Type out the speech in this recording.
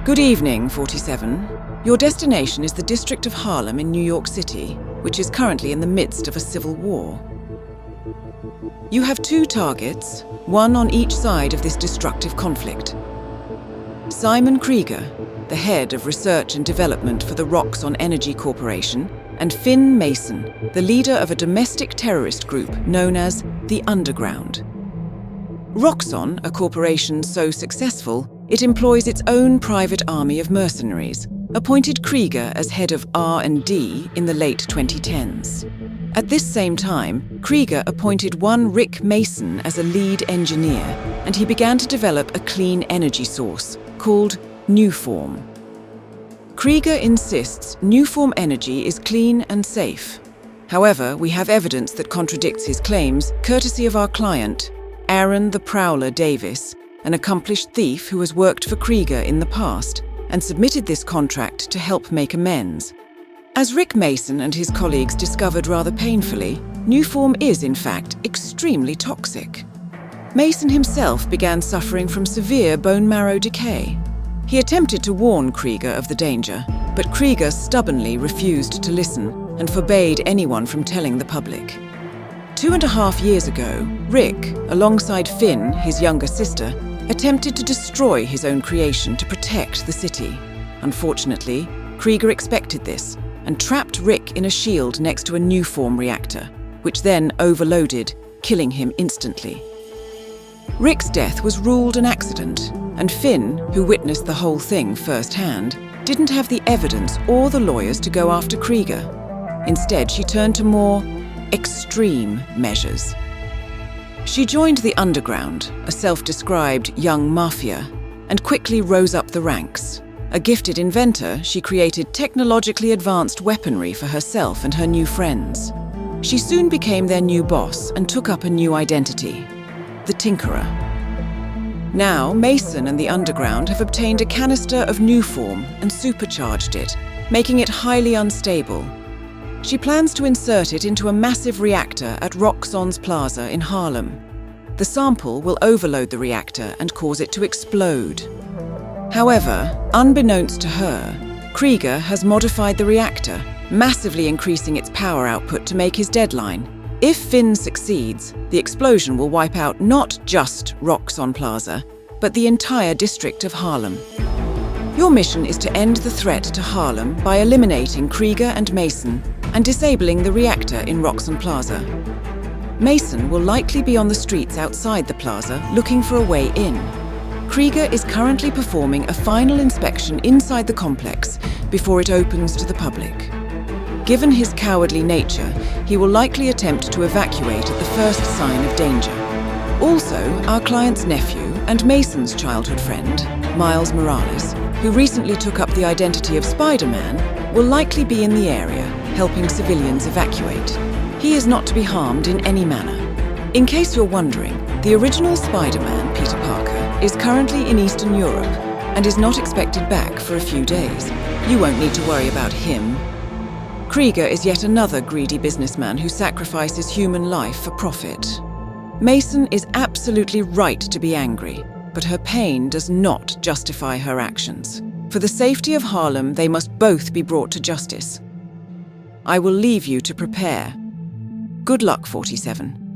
Good evening, 47. Your destination is the district of Harlem in New York City, which is currently in the midst of a civil war. You have 2 targets, one on each side of this destructive conflict. Simon Krieger, the head of research and development for the Roxxon Energy Corporation, and Phin Mason, the leader of a domestic terrorist group known as the Underground. Roxxon, a corporation so successful, it employs its own private army of mercenaries, appointed Krieger as head of R&D in the late 2010s. At this same time, Krieger appointed one Rick Mason as a lead engineer, and he began to develop a clean energy source called Nuform. Krieger insists Nuform energy is clean and safe. However, we have evidence that contradicts his claims, courtesy of our client, Aaron the Prowler Davis, an accomplished thief who has worked for Krieger in the past and submitted this contract to help make amends. As Rick Mason and his colleagues discovered rather painfully, Nuform is, in fact, extremely toxic. Mason himself began suffering from severe bone marrow decay. He attempted to warn Krieger of the danger, but Krieger stubbornly refused to listen and forbade anyone from telling the public. 2.5 years ago, Rick, alongside Phin, his younger sister, attempted to destroy his own creation to protect the city. Unfortunately, Krieger expected this and trapped Rick in a shield next to a Nuform reactor, which then overloaded, killing him instantly. Rick's death was ruled an accident, and Phin, who witnessed the whole thing firsthand, didn't have the evidence or the lawyers to go after Krieger. Instead, she turned to more extreme measures. She joined the Underground, a self-described young mafia, and quickly rose up the ranks. A gifted inventor, she created technologically advanced weaponry for herself and her new friends. She soon became their new boss and took up a new identity, the Tinkerer. Now, Mason and the Underground have obtained a canister of Nuform and supercharged it, making it highly unstable. She plans to insert it into a massive reactor at Roxxon's Plaza in Harlem. The sample will overload the reactor and cause it to explode. However, unbeknownst to her, Krieger has modified the reactor, massively increasing its power output to make his deadline. If Phin succeeds, the explosion will wipe out not just Roxxon Plaza, but the entire district of Harlem. Your mission is to end the threat to Harlem by eliminating Krieger and Mason and disabling the reactor in Roxxon Plaza. Mason will likely be on the streets outside the plaza looking for a way in. Krieger is currently performing a final inspection inside the complex before it opens to the public. Given his cowardly nature, he will likely attempt to evacuate at the first sign of danger. Also, our client's nephew and Mason's childhood friend, Miles Morales, who recently took up the identity of Spider-Man, will likely be in the area, helping civilians evacuate. He is not to be harmed in any manner. In case you're wondering, the original Spider-Man, Peter Parker, is currently in Eastern Europe and is not expected back for a few days. You won't need to worry about him. Krieger is yet another greedy businessman who sacrifices human life for profit. Mason is absolutely right to be angry, but her pain does not justify her actions. For the safety of Harlem, they must both be brought to justice. I will leave you to prepare. Good luck, 47.